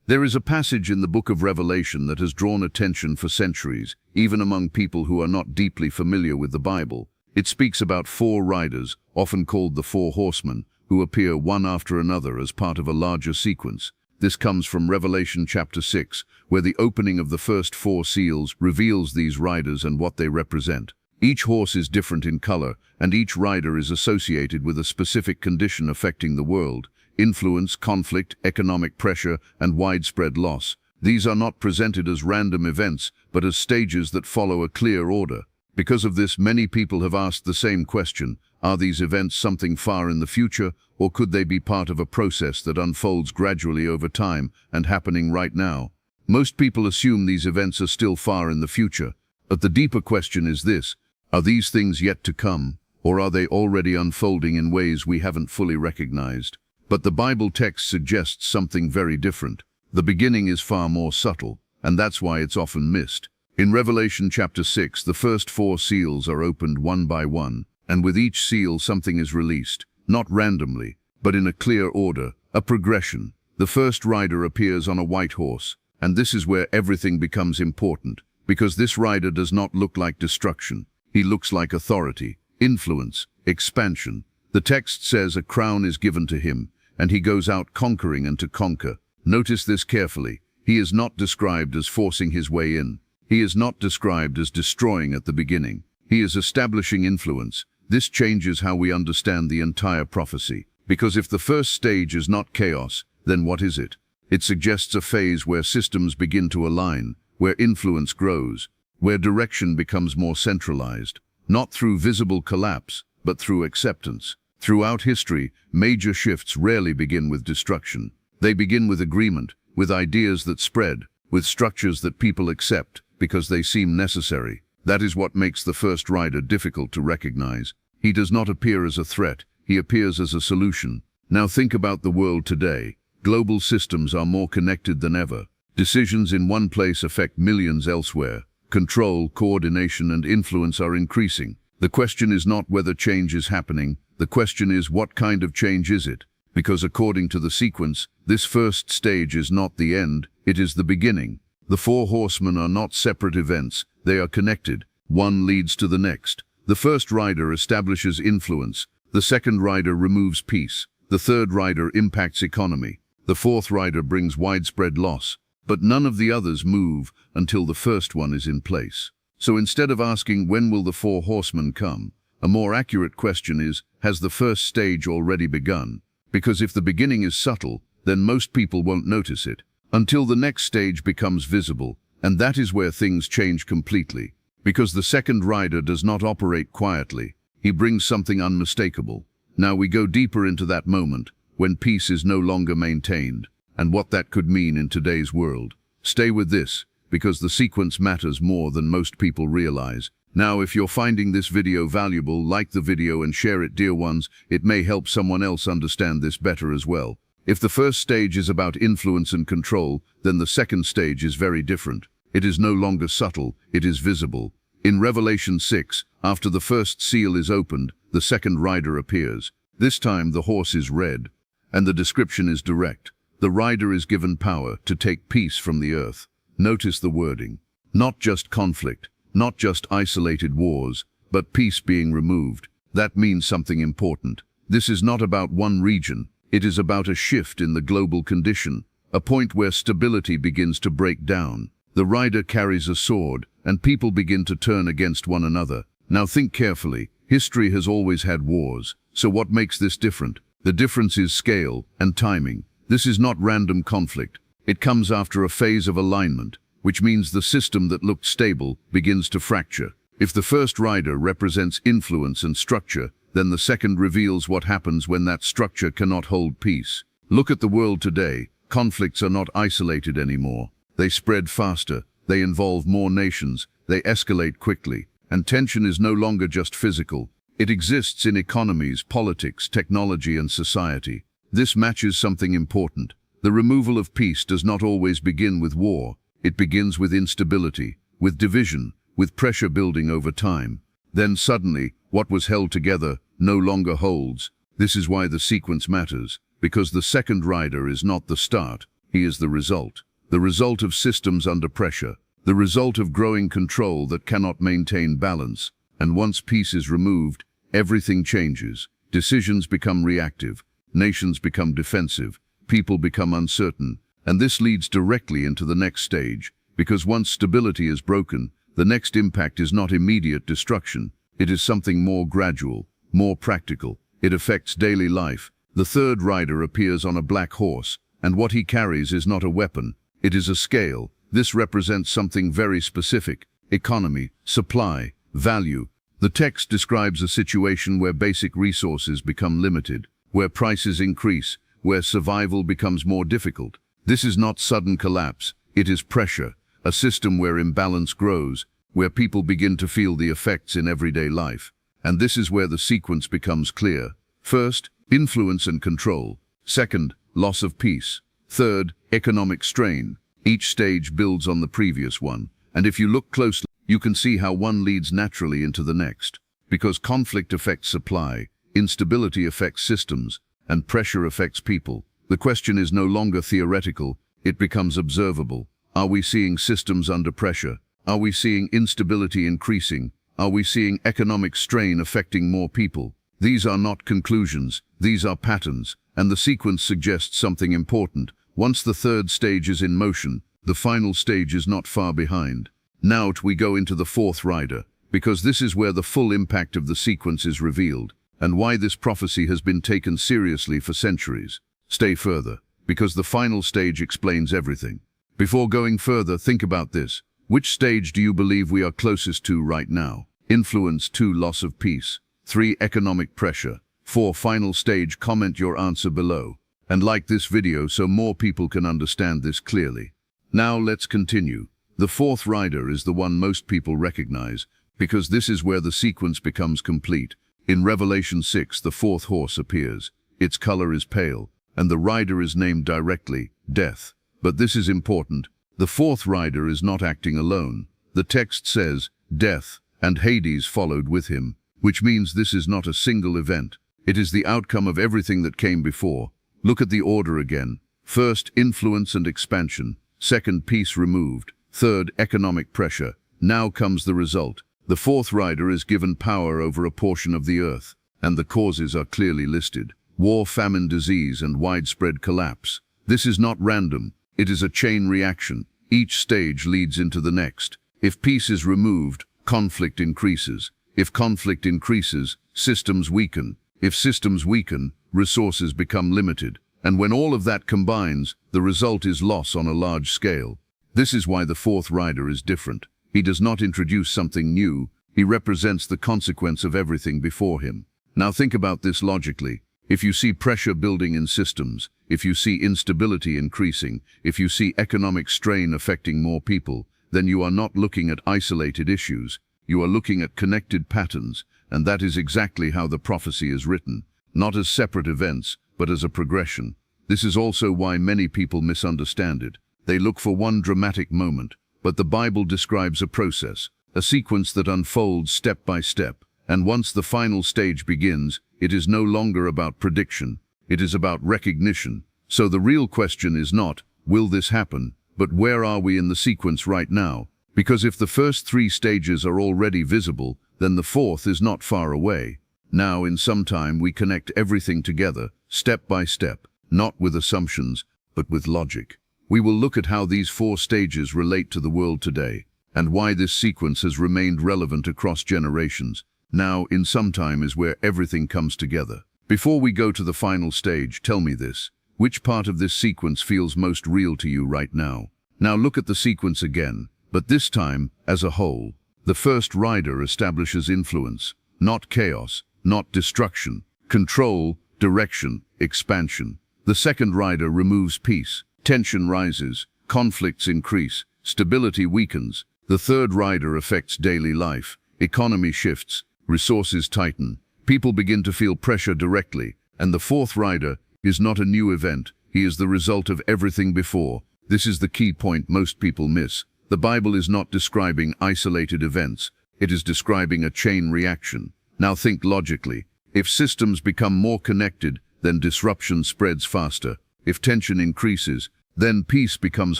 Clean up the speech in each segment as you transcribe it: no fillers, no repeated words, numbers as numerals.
There is a passage in the book of Revelation that has drawn attention for centuries, even among people who are not deeply familiar with the Bible. It speaks about four riders, often called the Four Horsemen, who appear one after another as part of a larger sequence. This comes from Revelation chapter 6, where the opening of the first four seals reveals these riders and what they represent. Each horse is different in color, and each rider is associated with a specific condition affecting the world: influence, conflict, economic pressure, and widespread loss. These are not presented as random events, but as stages that follow a clear order. Because of this, many people have asked the same question: are these events something far in the future, or could they be part of a process that unfolds gradually over time and happening right now? Most people assume these events are still far in the future, but the deeper question is this: are these things yet to come, or are they already unfolding in ways we haven't fully recognized? But the Bible text suggests something very different. The beginning is far more subtle, and that's why it's often missed. In Revelation chapter 6, the first four seals are opened one by one, and with each seal something is released, not randomly, but in a clear order, a progression. The first rider appears on a white horse, and this is where everything becomes important, because this rider does not look like destruction. He looks like authority, influence, expansion. The text says a crown is given to him, and he goes out conquering and to conquer. Notice this carefully. He is not described as forcing his way in. He is not described as destroying at the beginning. He is establishing influence. This changes how we understand the entire prophecy. Because if the first stage is not chaos, then what is it? It suggests a phase where systems begin to align, where influence grows, where direction becomes more centralized, not through visible collapse, but through acceptance. Throughout history, major shifts rarely begin with destruction. They begin with agreement, with ideas that spread, with structures that people accept because they seem necessary. That is what makes the first rider difficult to recognize. He does not appear as a threat, he appears as a solution. Now think about the world today. Global systems are more connected than ever. Decisions in one place affect millions elsewhere. Control, coordination, and influence are increasing. The question is not whether change is happening. The question is, what kind of change is it? Because according to the sequence, this first stage is not the end, it is the beginning. The Four Horsemen are not separate events, they are connected. One leads to the next. The first rider establishes influence. The second rider removes peace. The third rider impacts economy. The fourth rider brings widespread loss. But none of the others move until the first one is in place. So instead of asking, when will the Four Horsemen come? A more accurate question is, has the first stage already begun? Because if the beginning is subtle, then most people won't notice it until the next stage becomes visible, and that is where things change completely. Because the second rider does not operate quietly, he brings something unmistakable. Now we go deeper into that moment, when peace is no longer maintained, and what that could mean in today's world. Stay with this, because the sequence matters more than most people realize. Now, if you're finding this video valuable, like the video and share it, dear ones. It may help someone else understand this better as well. If the first stage is about influence and control, then the second stage is very different. It is no longer subtle, it is visible. In Revelation 6, after the first seal is opened, the second rider appears. This time the horse is red, and the description is direct. The rider is given power to take peace from the earth. Notice the wording. Not just conflict, not just isolated wars, but peace being removed. That means something important. This is not about one region. It is about a shift in the global condition, a point where stability begins to break down. The rider carries a sword, and people begin to turn against one another. Now think carefully. History has always had wars. So what makes this different? The difference is scale and timing. This is not random conflict. It comes after a phase of alignment, which means the system that looked stable begins to fracture. If the first rider represents influence and structure, then the second reveals what happens when that structure cannot hold peace. Look at the world today. Conflicts are not isolated anymore. They spread faster, they involve more nations, they escalate quickly, and tension is no longer just physical. It exists in economies, politics, technology, and society. This matches something important. The removal of peace does not always begin with war. It begins with instability, with division, with pressure building over time. Then suddenly, what was held together no longer holds. This is why the sequence matters, because the second rider is not the start, He is the result of systems under pressure, the result of growing control that cannot maintain balance. And once peace is removed, everything changes. Decisions become reactive, nations become defensive, people become uncertain, and this leads directly into the next stage, because once stability is broken, the next impact is not immediate destruction. It is something more gradual, more practical. It affects daily life. The third rider appears on a black horse, and what he carries is not a weapon, it is a scale. This represents something very specific: economy, supply, value. The text describes a situation where basic resources become limited, where prices increase, where survival becomes more difficult. This is not sudden collapse, it is pressure, a system where imbalance grows, where people begin to feel the effects in everyday life. And this is where the sequence becomes clear. First, influence and control. Second, loss of peace. Third, economic strain. Each stage builds on the previous one, and if you look closely, you can see how one leads naturally into the next. Because conflict affects supply, instability affects systems, and pressure affects people. The question is no longer theoretical, it becomes observable. Are we seeing systems under pressure? Are we seeing instability increasing? Are we seeing economic strain affecting more people? These are not conclusions, these are patterns, and the sequence suggests something important. Once the third stage is in motion, the final stage is not far behind. Now we go into the fourth rider, because this is where the full impact of the sequence is revealed, and why this prophecy has been taken seriously for centuries. Stay further, because the final stage explains everything. Before going further, think about this. Which stage do you believe we are closest to right now? Influence. 2. Loss of peace. 3. Economic pressure. 4. Final stage. Comment your answer below. And like this video so more people can understand this clearly. Now let's continue. The fourth rider is the one most people recognize, because this is where the sequence becomes complete. In Revelation 6, the fourth horse appears. Its color is pale, and the rider is named directly, Death. But this is important. The fourth rider is not acting alone. The text says, Death, and Hades followed with him, which means this is not a single event. It is the outcome of everything that came before. Look at the order again. First, influence and expansion. Second, peace removed. Third, economic pressure. Now comes the result. The fourth rider is given power over a portion of the earth, and the causes are clearly listed. War, famine, disease, and widespread collapse. This is not random. It is a chain reaction. Each stage leads into the next. If peace is removed, conflict increases. If conflict increases, systems weaken. If systems weaken, resources become limited. And when all of that combines, the result is loss on a large scale. This is why the fourth rider is different. He does not introduce something new. He represents the consequence of everything before him. Now think about this logically. If you see pressure building in systems, if you see instability increasing, if you see economic strain affecting more people, then you are not looking at isolated issues. You are looking at connected patterns, and that is exactly how the prophecy is written, not as separate events, but as a progression. This is also why many people misunderstand it. They look for one dramatic moment, but the Bible describes a process, a sequence that unfolds step by step. And once the final stage begins, it is no longer about prediction. It is about recognition. So the real question is not, will this happen, but where are we in the sequence right now? Because if the first 3 stages are already visible, then the fourth is not far away. Now, in some time, we connect everything together, step by step, not with assumptions, but with logic. We will look at how these 4 stages relate to the world today, and why this sequence has remained relevant across generations. Now, in some time is where everything comes together. Before we go to the final stage, tell me this. Which part of this sequence feels most real to you right now? Now look at the sequence again, but this time as a whole. The first rider establishes influence, not chaos, not destruction, control, direction, expansion. The second rider removes peace. Tension rises, conflicts increase, stability weakens. The third rider affects daily life. Economy shifts, resources tighten. People begin to feel pressure directly. And the fourth rider is not a new event. He is the result of everything before. This is the key point most people miss. The Bible is not describing isolated events. It is describing a chain reaction. Now think logically. If systems become more connected, then disruption spreads faster. If tension increases, then peace becomes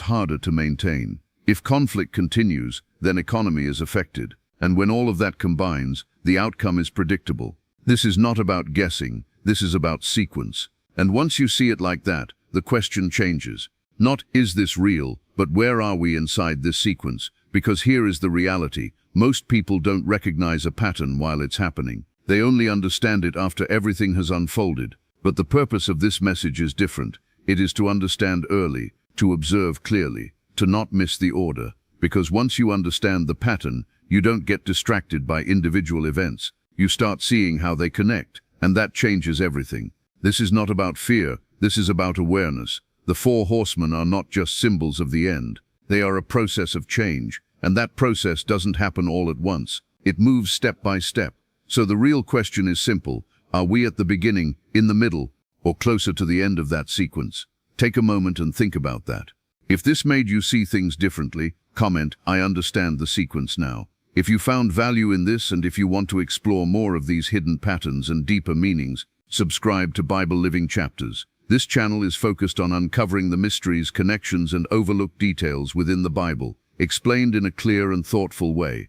harder to maintain. If conflict continues, then economy is affected. And when all of that combines, the outcome is predictable. This is not about guessing, this is about sequence. And once you see it like that, the question changes. Not, is this real, but where are we inside this sequence? Because here is the reality. Most people don't recognize a pattern while it's happening. They only understand it after everything has unfolded. But the purpose of this message is different. It is to understand early, to observe clearly, to not miss the order. Because once you understand the pattern, you don't get distracted by individual events. You start seeing how they connect, and that changes everything. This is not about fear, this is about awareness. The Four Horsemen are not just symbols of the end. They are a process of change, and that process doesn't happen all at once. It moves step by step. So the real question is simple. Are we at the beginning, in the middle, or closer to the end of that sequence? Take a moment and think about that. If this made you see things differently, comment, I understand the sequence now. If you found value in this and if you want to explore more of these hidden patterns and deeper meanings, subscribe to Bible Living Chapters. This channel is focused on uncovering the mysteries, connections, and overlooked details within the Bible, explained in a clear and thoughtful way.